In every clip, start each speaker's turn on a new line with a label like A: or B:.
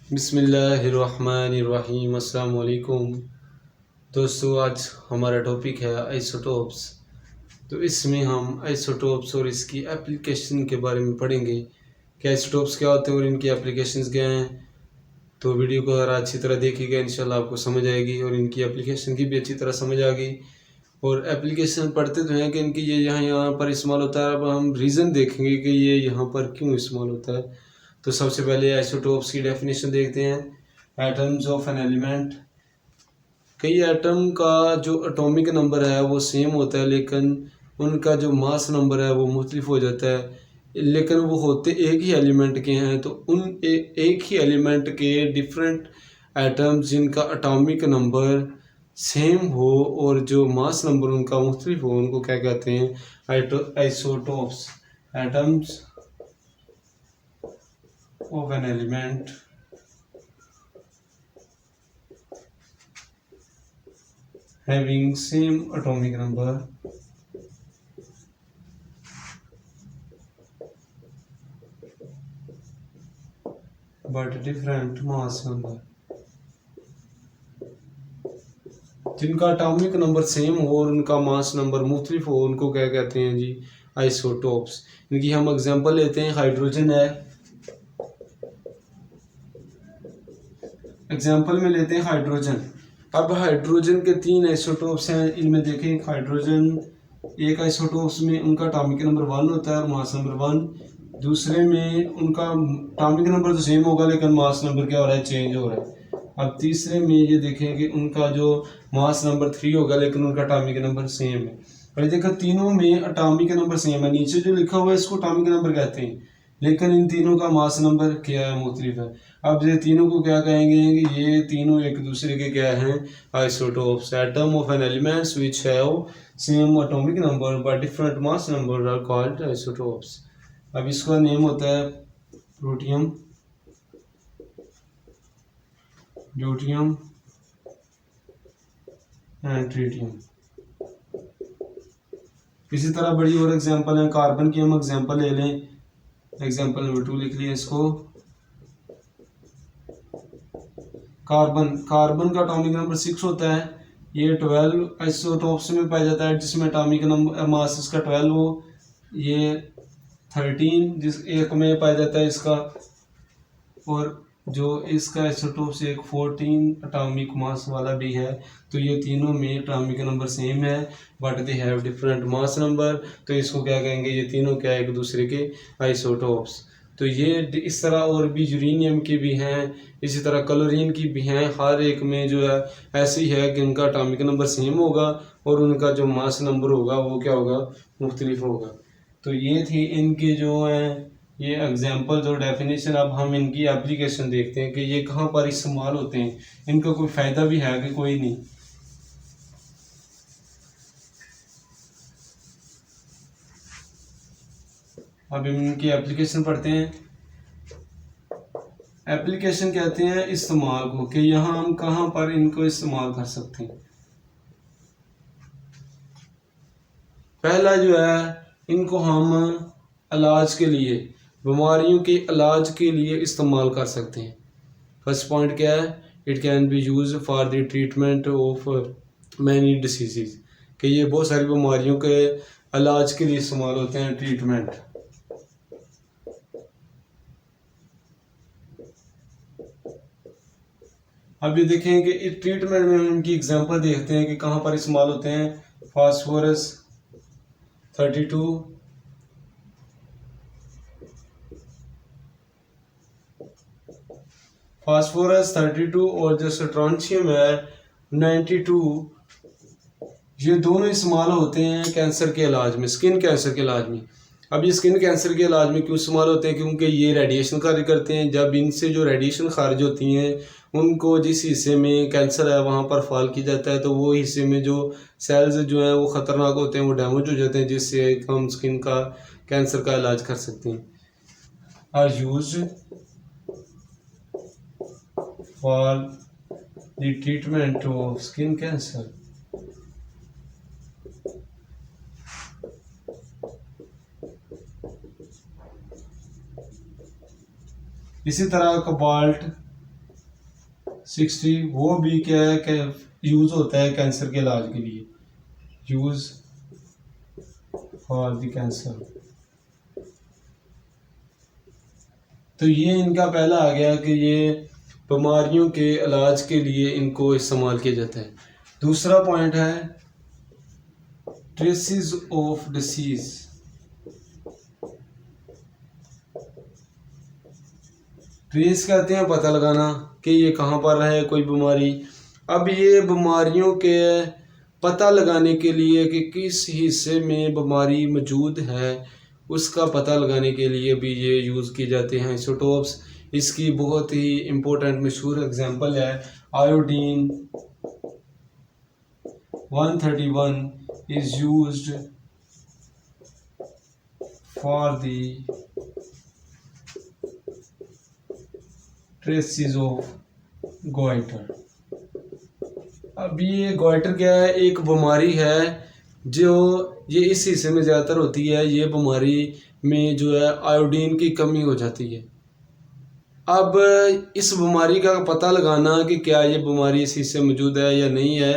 A: बिस्मिल्लाहिर्रहमानिर्रहीम। अस्सलाम वालेकुम दोस्तों, आज हमारा टॉपिक है आइसोटोप्स। तो इसमें हम आइसोटोप्स और इसकी एप्लीकेशन के बारे में पढ़ेंगे कि आइसोटोप्स क्या होते हैं और इनकी एप्लीकेशंस क्या हैं। तो वीडियो को अगर अच्छी तरह देखिएगा इंशाल्लाह आपको समझ आएगी और इनकी एप्लीकेशन की भी अच्छी तरह समझ आ गई। और एप्लीकेशन पढ़ते तो हैं कि इनकी ये यहाँ पर इस्तेमाल होता है। अब हम रीज़न देखेंगे कि ये यहाँ पर क्यों इस्तेमाल होता है। तो सबसे पहले आइसोटोप्स की डेफिनेशन देखते हैं। एटम्स ऑफ एन एलिमेंट, कई एटम का जो एटॉमिक नंबर है वो सेम होता है, लेकिन उनका जो मास नंबर है वो मुख्तलिफ हो जाता है। लेकिन वो होते एक ही एलिमेंट के हैं, तो उन एक ही एलिमेंट के डिफरेंट एटम्स जिनका एटॉमिक नंबर सेम हो और जो मास नंबर उनका मुख्तलिफ हो, उनको क्या कहते हैं? Isotopes. Atoms of an element having same atomic number but different mass number, जिनका एटॉमिक नंबर सेम हो और उनका मास नंबर मुख्तलिफ हो, उनको क्या कहते हैं जी? आइसोटोप्स। इनकी हम एग्जांपल लेते हैं। हाइड्रोजन है, एग्जांपल में लेते हैं हाइड्रोजन। अब हाइड्रोजन के तीन आइसोटोप्स हैं। इनमें देखें, हाइड्रोजन एक आइसोटोप्स में उनका एटॉमिक नंबर 1 होता है और मास नंबर 1। दूसरे में उनका एटॉमिक नंबर तो सेम होगा लेकिन मास नंबर क्या हो रहा है? चेंज हो रहा है। अब तीसरे में ये देखें कि उनका जो मास नंबर 3 होगा लेकिन उनका एटॉमिक नंबर सेम है। और ये देखो, तीनों में एटॉमिक नंबर सेम है। नीचे जो लिखा हुआ है इसको एटॉमिक नंबर कहते हैं, लेकिन इन तीनों का मास नंबर क्या है? मुख्तलिफ है। अब ये तीनों को क्या कहेंगे कि ये तीनों एक दूसरे के क्या हैं? Isotopes. Atom of an elements which have same atomic number but different mass number are called isotopes. अब इसका नेम होता है प्रोटियम, ड्यूटियम एंड ट्रिटियम। इसी तरह बड़ी और एग्जांपल है। कार्बन की हम एग्जांपल ले लें। एग्जांपल नंबर 2 लिख लिया इसको। कार्बन का एटॉमिक नंबर 6 होता है। ये 12 आइसोटोप्स में पाया जाता है, जिसमें एटॉमिक नंबर मास इसका 12 हो। ये 13 जिस एक में पाया जाता है इसका, और जो इसका आइसोटोप्स एक 14 एटॉमिक मास वाला भी है। तो ये तीनों में एटॉमिक नंबर सेम है but they have different mass number. तो इसको क्या कहेंगे? ये तीनों क्या है? एक दूसरे के आइसोटोप्स। तो ये इस तरह और भी यूरेनियम की भी हैं, इसी तरह क्लोरीन की भी हैं। हर एक में जो है ऐसी है कि उनका एटॉमिक नंबर सेम होगा और उनका जो मास नंबर होगा वो क्या होगा? मुख्तलिफ होगा। तो ये थी इनके जो हैं ये एग्जाम्पल्स और डेफिनेशन। अब हम इनकी एप्लीकेशन देखते हैं कि ये कहाँ पर इस्तेमाल होते हैं, इनका कोई फ़ायदा भी है कि कोई नहीं। अब इनकी एप्लीकेशन पढ़ते हैं। एप्लीकेशन कहते हैं इस्तेमाल को, कि यहाँ हम कहाँ पर इनको इस्तेमाल कर सकते हैं। पहला जो है, इनको हम इलाज के लिए, बीमारियों के इलाज के लिए इस्तेमाल कर सकते हैं। फर्स्ट पॉइंट क्या है? It can be use for the treatment of many diseases, कि ये बहुत सारी बीमारियों के इलाज के लिए इस्तेमाल होते हैं। ट्रीटमेंट, अब ये देखें कि इस ट्रीटमेंट में हम इनकी एग्जांपल देखते हैं कि कहाँ पर इस्तेमाल होते हैं। फास्फोरस 32, फास्फोरस 32 और जो स्ट्रोंशियम है 92, ये दोनों इस्तेमाल होते हैं कैंसर के इलाज में, स्किन कैंसर के इलाज में। अब ये स्किन कैंसर के इलाज में क्यों इस्तेमाल होते हैं? क्योंकि ये रेडिएशन कार्य करते हैं। जब इनसे जो रेडिएशन खारिज होती हैं, उनको जिस हिस्से में कैंसर है वहाँ पर फॉल की जाता है, तो वो हिस्से में जो सेल्स जो हैं वो ख़तरनाक होते हैं, वो डैमेज हो जाते हैं, जिससे हम स्किन का कैंसर का इलाज कर सकते हैं। Are use for the treatment of skin cancer. इसी तरह कोबाल्ट 60 वो भी क्या है कि यूज़ होता है कैंसर के इलाज के लिए, यूज़ फॉर द कैंसर। तो ये इनका पहला आ गया कि ये बीमारियों के इलाज के लिए इनको इस्तेमाल किया जाता है। दूसरा पॉइंट है ट्रेसेस ऑफ डिसीज। ट्रेस कहते हैं पता लगाना कि ये कहाँ पर है कोई बीमारी। अब ये बीमारियों के पता लगाने के लिए कि किस हिस्से में बीमारी मौजूद है उसका पता लगाने के लिए भी ये यूज़ किए जाते हैं आइसोटोप्स। इसकी बहुत ही इम्पोर्टेंट मशहूर एग्जांपल है iodine 131 is used for the traces of goiter। अब ये गोइटर क्या है, एक बीमारी है जो ये इस हिस्से में ज़्यादातर होती है। ये बीमारी में जो है आयोडीन की कमी हो जाती है। अब इस बीमारी का पता लगाना कि क्या ये बीमारी इस हिस्से में मौजूद है या नहीं है।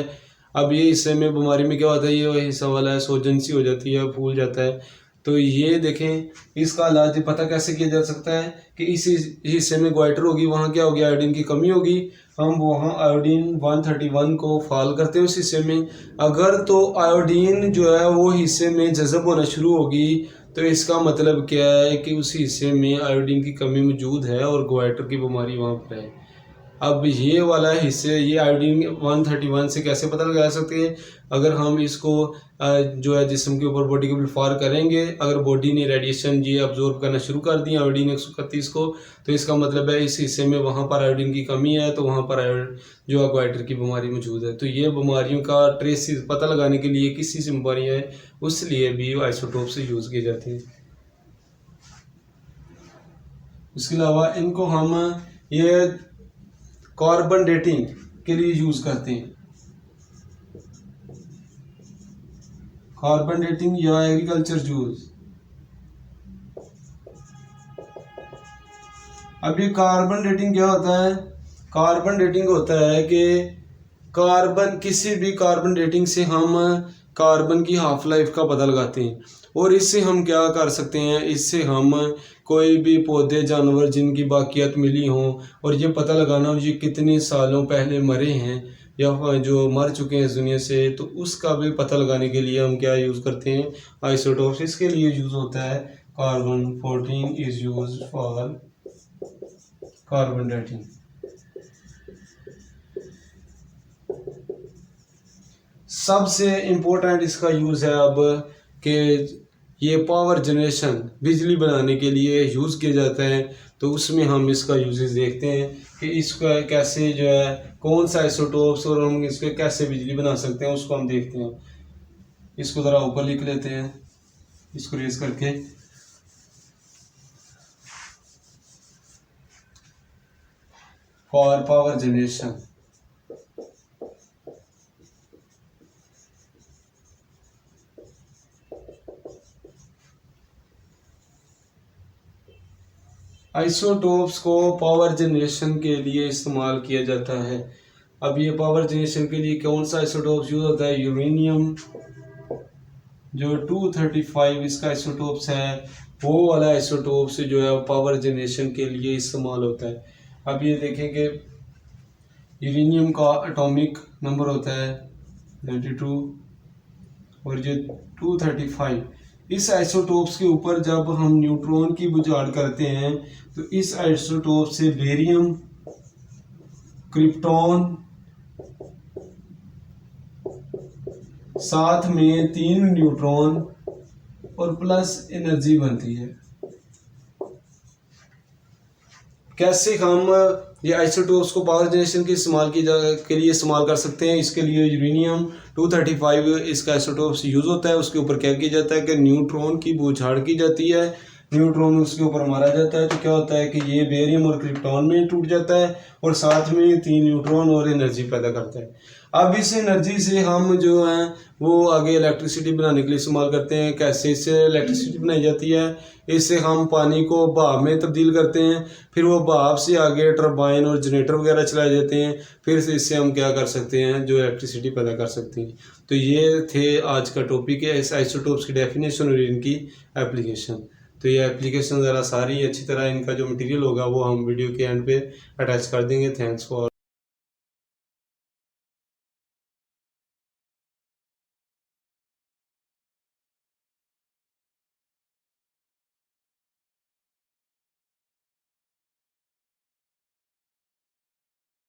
A: अब ये हिस्से में बीमारी में क्या होता है, ये हिस्सा वाला है सोजन सी हो जाती है, फूल जाता है। तो ये देखें इसका इलाज पता कैसे किया जा सकता है कि इस हिस्से में गोइटर होगी, वहाँ क्या होगी, आयोडीन की कमी होगी। हम वहाँ आयोडीन 131 को फाल करते हैं उस हिस्से में। अगर तो आयोडीन जो है वो हिस्से में जज़ब होना शुरू होगी तो इसका मतलब क्या है कि उस हिस्से में आयोडीन की कमी मौजूद है और गोइटर की बीमारी वहाँ पर है। अब ये वाला हिस्से ये आयोडीन 131 से कैसे पता लगा सकते हैं, अगर हम इसको जो है जिस्म के ऊपर बॉडी के ऊपर फार करेंगे, अगर बॉडी ने रेडिएशन ये अब्जॉर्ब करना शुरू कर दिया आयोडीन 131 को, तो इसका मतलब है इस हिस्से में वहाँ पर आयोडीन की कमी है, तो वहाँ पर जो है गोइटर की बीमारी मौजूद है। तो ये बीमारियों का ट्रेसिस पता लगाने के लिए किसी से बीमारी है उस लिए भी आइसोटोप से यूज़ किए जाते हैं। उसके अलावा इनको हम ये कार्बन डेटिंग के लिए यूज़ करते हैं, कार्बन डेटिंग या एग्रीकल्चर यूज। अब ये कार्बन डेटिंग क्या होता है, कार्बन डेटिंग होता है कि कार्बन किसी भी कार्बन डेटिंग से हम कार्बन की हाफ लाइफ का पता लगाते हैं। और इससे हम क्या कर सकते हैं, इससे हम कोई भी पौधे जानवर जिनकी बाकियात मिली हों और ये पता लगाना ये कितने सालों पहले मरे हैं या जो मर चुके हैं इस दुनिया से, तो उसका भी पता लगाने के लिए हम क्या यूज़ करते हैं, आइसोटोप्स। इसके लिए यूज़ होता है carbon 14 is use for carbon dating. सबसे इम्पोर्टेंट इसका यूज़ है अब कि ये पावर जनरेशन बिजली बनाने के लिए यूज़ किया जाता है। तो उसमें हम इसका यूजेस देखते हैं कि इसका कैसे जो है कौन सा आइसोटोप्स और हम इसके कैसे बिजली बना सकते हैं उसको हम देखते हैं। इसको ज़रा ऊपर लिख लेते हैं, इसको रेज करके। फॉर पावर जनरेशन आइसोटोप्स को पावर जनरेशन के लिए इस्तेमाल किया जाता है। अब ये पावर जनरेशन के लिए कौन सा आइसोटोप्स यूज होता है, यूरेनियम जो 235 इसका आइसोटोप्स है, वो वाला आइसोटोप्स जो है पावर जनरेशन के लिए इस्तेमाल होता है। अब ये देखेंगे यूरेनियम का एटॉमिक नंबर होता है 92 और ये 235। इस आइसोटोप्स के ऊपर जब हम न्यूट्रॉन की बुझाड़ करते हैं तो इस आइसोटोप से बेरियम, क्रिप्टॉन, साथ में 3 न्यूट्रॉन और प्लस एनर्जी बनती है। कैसे हम ये आइसोटोप्स को पावर जनरेशन के के लिए इस्तेमाल कर सकते हैं, इसके लिए यूरेनियम 235 इसका आइसोटोप्स यूज़ होता है। उसके ऊपर क्या किया जाता है कि न्यूट्रॉन की बौछार की जाती है न्यूट्रॉन उसके ऊपर मारा जाता है तो क्या होता है कि ये बेरियम और क्रिप्टॉन में टूट जाता है और साथ में 3 न्यूट्रॉन और एनर्जी पैदा करता है। अब इस एनर्जी से हम जो हैं वो आगे इलेक्ट्रिसिटी बनाने के लिए इस्तेमाल करते हैं। कैसे इससे इलेक्ट्रिसिटी बनाई जाती है? इससे हम पानी को भाप में तब्दील करते हैं, फिर वो भाप से आगे टरबाइन और जनरेटर वगैरह चलाए जाते हैं, फिर से इससे हम क्या कर सकते हैं, जो इलेक्ट्रिसिटी पैदा कर सकते हैं। तो ये थे आज का टॉपिक है इस आइसोटोप्स की डेफिनेशन और इनकी एप्लीकेशन। तो ये एप्लीकेशन ज़रा सारी अच्छी तरह इनका जो मटेरियल होगा वो हम वीडियो के एंड पे अटैच कर देंगे। Thanks for